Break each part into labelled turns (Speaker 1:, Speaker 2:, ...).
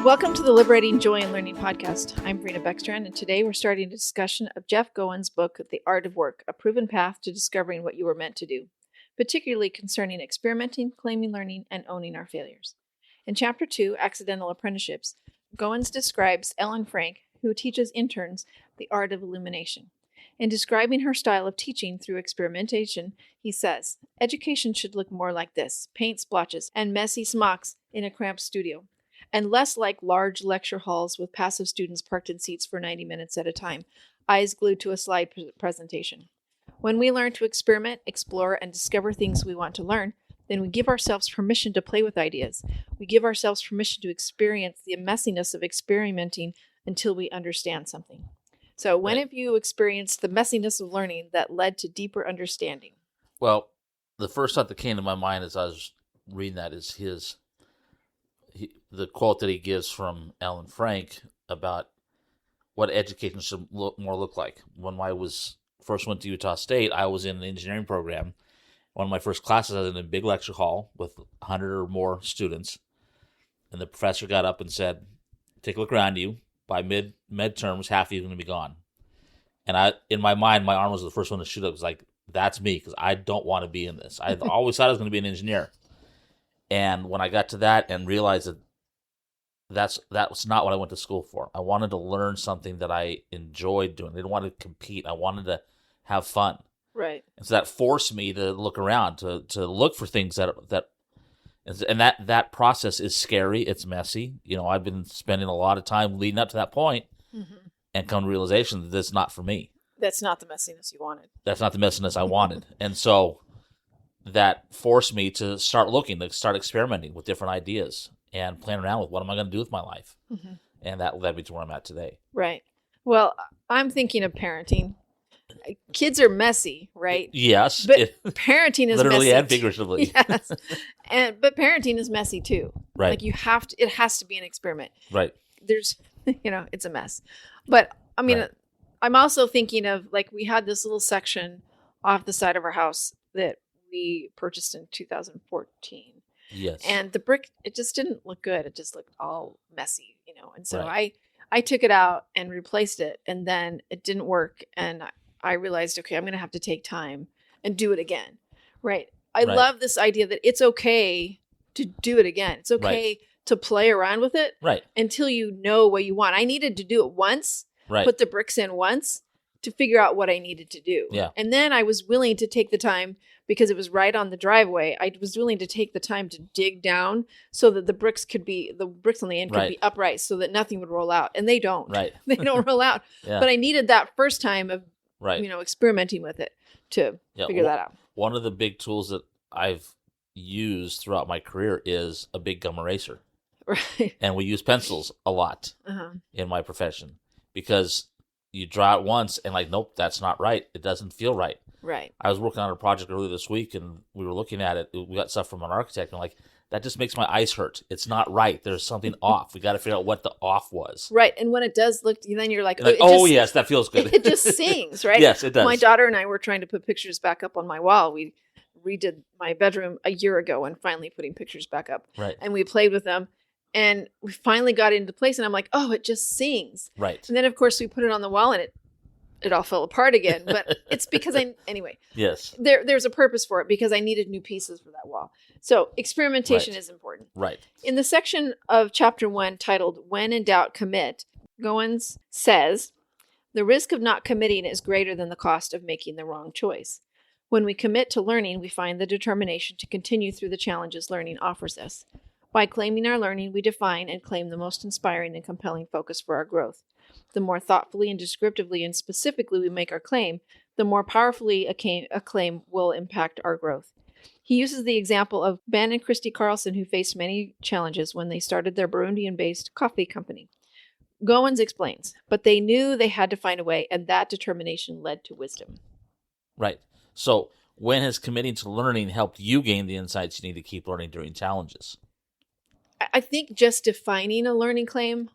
Speaker 1: Welcome to the Liberating Joy in Learning podcast. I'm Verena Beckstrand, and today we're starting a discussion of Jeff Goins' book, The Art of Work, A Proven Path to Discovering What You Were Meant to Do, particularly concerning experimenting, claiming learning, and owning our failures. In Chapter 2, Accidental Apprenticeships, Goins describes Ellen Frank, who teaches interns the art of illumination. In describing her style of teaching through experimentation, he says, "Education should look more like this, paint splotches and messy smocks in a cramped studio, and less like large lecture halls with passive students parked in seats for 90 minutes at a time, eyes glued to a slide presentation. When we learn to experiment, explore, and discover things we want to learn, then we give ourselves permission to play with ideas. We give ourselves permission to experience the messiness of experimenting until we understand something." So when have you experienced the messiness of learning that led to deeper understanding?
Speaker 2: Well, the first thought that came to my mind as I was reading that is the quote that he gives from Ellen Frank about what education should look like. When I first went to Utah State, I was in an engineering program. One of my first classes, I was in a big lecture hall with 100 or more students, and the professor got up and said, "Take a look around you. By midterms, half of you are going to be gone." And in my mind, my arm was the first one to shoot up. It was like, that's me, because I don't want to be in this. I always thought I was going to be an engineer. And when I got to that and realized that that was not what I went to school for. I wanted to learn something that I enjoyed doing. I didn't want to compete. I wanted to have fun.
Speaker 1: Right.
Speaker 2: And so that forced me to look around, to look for things that process is scary. It's messy. I've been spending a lot of time leading up to that point and come to realization that that's not for me.
Speaker 1: That's not the messiness you wanted.
Speaker 2: That's not the messiness I wanted. And so that forced me to start experimenting with different ideas and playing around with what am I going to do with my life. And that led me to where I'm at today.
Speaker 1: Right. Well, I'm thinking of parenting. Kids are messy, right?
Speaker 2: Yes.
Speaker 1: But parenting is
Speaker 2: literally
Speaker 1: messy.
Speaker 2: And figuratively.
Speaker 1: Yes. But parenting is messy too.
Speaker 2: Right.
Speaker 1: Like it has to be an experiment.
Speaker 2: Right.
Speaker 1: There's, it's a mess. But I mean, right. I'm also thinking of, like, we had this little section off the side of our house that we purchased in 2014.
Speaker 2: Yes.
Speaker 1: And the brick, it just didn't look good. It just looked all messy, And so
Speaker 2: right.
Speaker 1: I took it out and replaced it, and then it didn't work. And I realized, okay, I'm going to have to take time and do it again. Right. I love this idea that it's okay to do it again. It's okay to play around with it until you know what you want. I needed to do it once, put the bricks in once to figure out what I needed to do.
Speaker 2: Yeah.
Speaker 1: And then I was willing to take the time, because it was right on the driveway. I was willing to take the time to dig down so that the bricks on the end could be upright so that nothing would roll out. And they don't.
Speaker 2: Right.
Speaker 1: They don't roll out.
Speaker 2: Yeah.
Speaker 1: But I needed that first time of experimenting with it to figure that out.
Speaker 2: One of the big tools that I've used throughout my career is a big gum eraser.
Speaker 1: Right.
Speaker 2: And we use pencils a lot in my profession, because you draw it once and nope, that's not right. It doesn't feel right.
Speaker 1: Right.
Speaker 2: I was working on a project earlier this week, and we were looking at it. We got stuff from an architect, and that just makes my eyes hurt. It's not right. There's something off. We got to figure out what the off was.
Speaker 1: Right. And when it does look, then you're like,
Speaker 2: yes, that feels good.
Speaker 1: It just sings, right?
Speaker 2: Yes, it does.
Speaker 1: My daughter and I were trying to put pictures back up on my wall. We redid my bedroom a year ago and finally putting pictures back up.
Speaker 2: Right.
Speaker 1: And we played with them, and we finally got into place, and I'm like, oh, it just sings.
Speaker 2: Right.
Speaker 1: And then, of course, we put it on the wall, and it all fell apart again. But it's because anyway.
Speaker 2: Yes.
Speaker 1: There's a purpose for it, because I needed new pieces for that wall. So experimentation is important.
Speaker 2: Right.
Speaker 1: In the section of Chapter 1 titled "When in Doubt, Commit," Goins says, "The risk of not committing is greater than the cost of making the wrong choice. When we commit to learning, we find the determination to continue through the challenges learning offers us. By claiming our learning, we define and claim the most inspiring and compelling focus for our growth. The more thoughtfully and descriptively and specifically we make our claim, the more powerfully a claim will impact our growth." He uses the example of Ben and Christy Carlson, who faced many challenges when they started their Burundian-based coffee company. Goins explains, "But they knew they had to find a way, and that determination led to wisdom."
Speaker 2: Right. So when has committing to learning helped you gain the insights you need to keep learning during challenges?
Speaker 1: I think just defining a learning claim.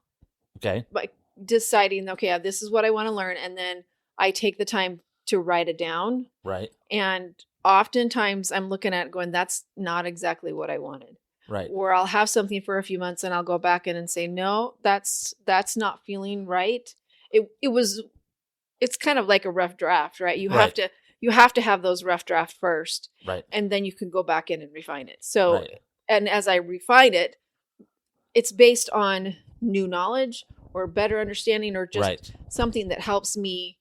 Speaker 2: Okay.
Speaker 1: Like deciding, okay, this is what I want to learn, and then I take the time to write it down.
Speaker 2: Right.
Speaker 1: And oftentimes I'm looking at it going, that's not exactly what I wanted.
Speaker 2: Right.
Speaker 1: Or I'll have something for a few months and I'll go back in and say, no, that's not feeling right. It's kind of like a rough draft, right? You have to have those rough draft first,
Speaker 2: Right.
Speaker 1: and then you can go back in and refine it. So,
Speaker 2: Right.
Speaker 1: and as I refine it, it's based on new knowledge or better understanding or just
Speaker 2: Right.
Speaker 1: something that helps me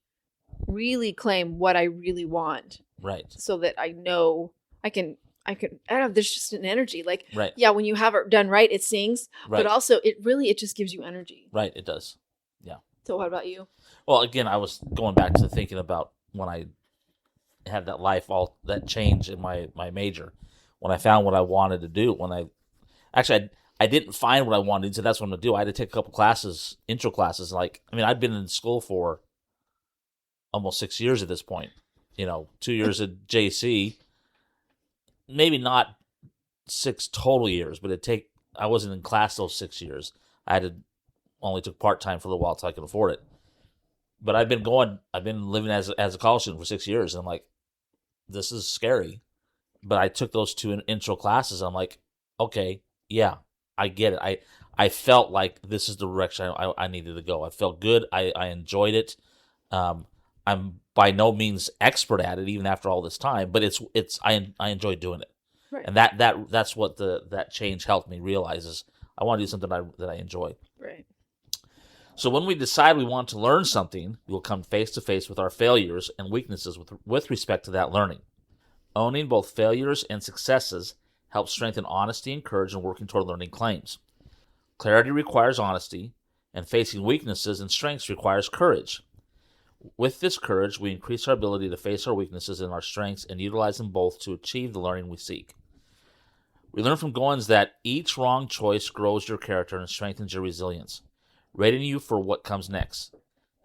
Speaker 1: really claim what I really want,
Speaker 2: Right.
Speaker 1: so that I know I can, I don't know, there's just an energy. Like,
Speaker 2: Right.
Speaker 1: yeah, when you have it done right, it sings,
Speaker 2: Right.
Speaker 1: but also it just gives you energy.
Speaker 2: Right. It does. Yeah.
Speaker 1: So what about you?
Speaker 2: Well, again, I was going back to thinking about when I had that change in my major, when I found what I wanted to do. I didn't find what I wanted, so that's what I'm gonna do. I had to take a couple classes, intro classes. I'd been in school for almost 6 years at this point. 2 years at JC, maybe not 6 total years, but I wasn't in class those 6 years. I only took part-time for a little while till I could afford it. But I've been living as a college student for 6 years, and I'm like, this is scary. But I took those 2 intro classes, and I'm like, okay, yeah, I get it. I felt like this is the direction I needed to go. I felt good. I enjoyed it. I'm by no means expert at it, even after all this time, but I enjoy doing it.
Speaker 1: Right.
Speaker 2: And that's what that change helped me realize is I want to do something that I enjoy.
Speaker 1: Right.
Speaker 2: So when we decide we want to learn something, we will come face to face with our failures and weaknesses with respect to that learning. Owning both failures and successes helps strengthen honesty and courage in working toward learning claims. Clarity requires honesty, and facing weaknesses and strengths requires courage. With this courage, we increase our ability to face our weaknesses and our strengths and utilize them both to achieve the learning we seek. We learn from Goins that each wrong choice grows your character and strengthens your resilience, readying you for what comes next.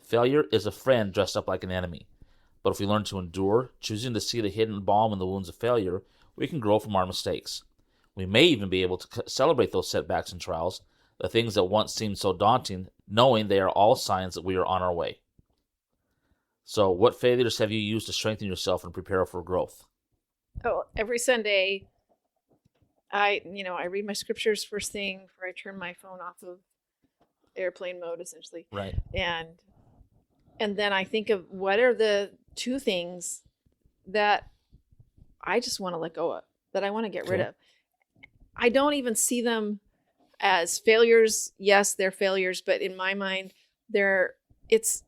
Speaker 2: Failure is a friend dressed up like an enemy. But if we learn to endure, choosing to see the hidden balm in the wounds of failure, we can grow from our mistakes. We may even be able to celebrate those setbacks and trials, the things that once seemed so daunting, knowing they are all signs that we are on our way. So, what failures have you used to strengthen yourself and prepare for growth?
Speaker 1: Oh, every Sunday, I read my scriptures first thing before I turn my phone off of airplane mode, essentially.
Speaker 2: Right.
Speaker 1: And then I think of what are the 2 things that I just want to let go of, that I want to get rid of. I don't even see them as failures. Yes, they're failures, but in my mind, it's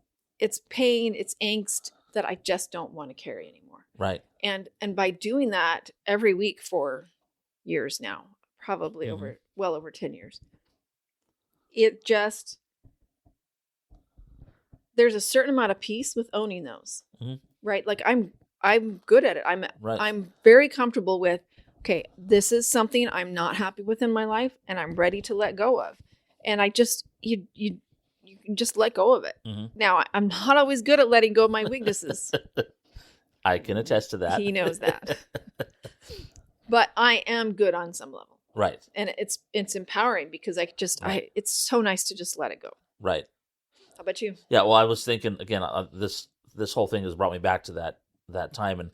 Speaker 1: pain, it's angst that I just don't want to carry anymore.
Speaker 2: Right.
Speaker 1: And by doing that every week for years now, probably well over 10 years, there's a certain amount of peace with owning those, right? Like I'm good at it. I'm very comfortable with, okay, this is something I'm not happy with in my life and I'm ready to let go of. And I just, you can just let go of it. Now, I'm not always good at letting go of my weaknesses.
Speaker 2: I can attest to that.
Speaker 1: He knows that. But I am good on some level.
Speaker 2: Right.
Speaker 1: And it's empowering because it's so nice to just let it go.
Speaker 2: Right.
Speaker 1: How about you?
Speaker 2: Yeah, well, I was thinking, again, this whole thing has brought me back to that time. And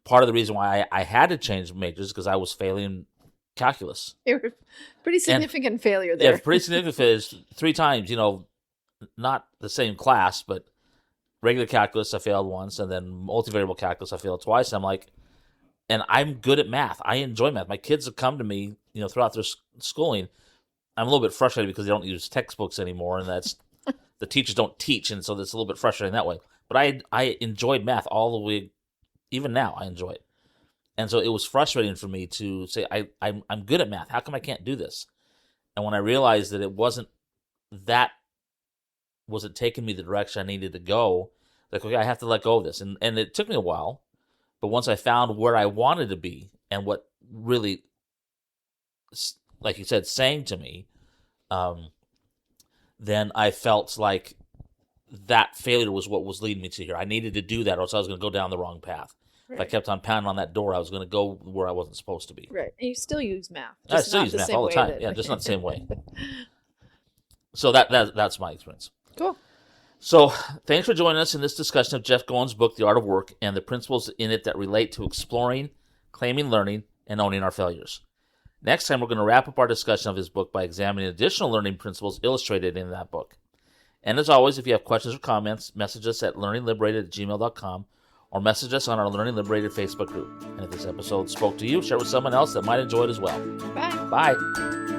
Speaker 2: part of the reason why I had to change majors is because I was failing calculus.
Speaker 1: It was pretty significant failure there.
Speaker 2: Yeah, pretty significant failure. 3 times, not the same class, but regular calculus I failed once, and then multivariable calculus I failed twice. I'm like, and I'm good at math. I enjoy math. My kids have come to me, throughout their schooling. I'm a little bit frustrated because they don't use textbooks anymore, and that's the teachers don't teach, and so it's a little bit frustrating that way. But I enjoyed math all the way, even now I enjoy it. And so it was frustrating for me to say, I'm good at math. How come I can't do this? And when I realized that it wasn't taking me the direction I needed to go, like, okay, I have to let go of this. And it took me a while, but once I found where I wanted to be and what really, like you said, sang to me, then I felt like that failure was what was leading me to here. I needed to do that, or else I was going to go down the wrong path. Right. If I kept on pounding on that door, I was going to go where I wasn't supposed to be.
Speaker 1: Right. And you still use math.
Speaker 2: I still use math all the time. Yeah, just not the same way. So that's my experience.
Speaker 1: Cool.
Speaker 2: So thanks for joining us in this discussion of Jeff Goins' book, The Art of Work, and the principles in it that relate to exploring, claiming learning, and owning our failures. Next time, we're going to wrap up our discussion of his book by examining additional learning principles illustrated in that book. And as always, if you have questions or comments, message us at learningliberated@gmail.com or message us on our Learning Liberated Facebook group. And if this episode spoke to you, share it with someone else that might enjoy it as well.
Speaker 1: Bye.
Speaker 2: Bye.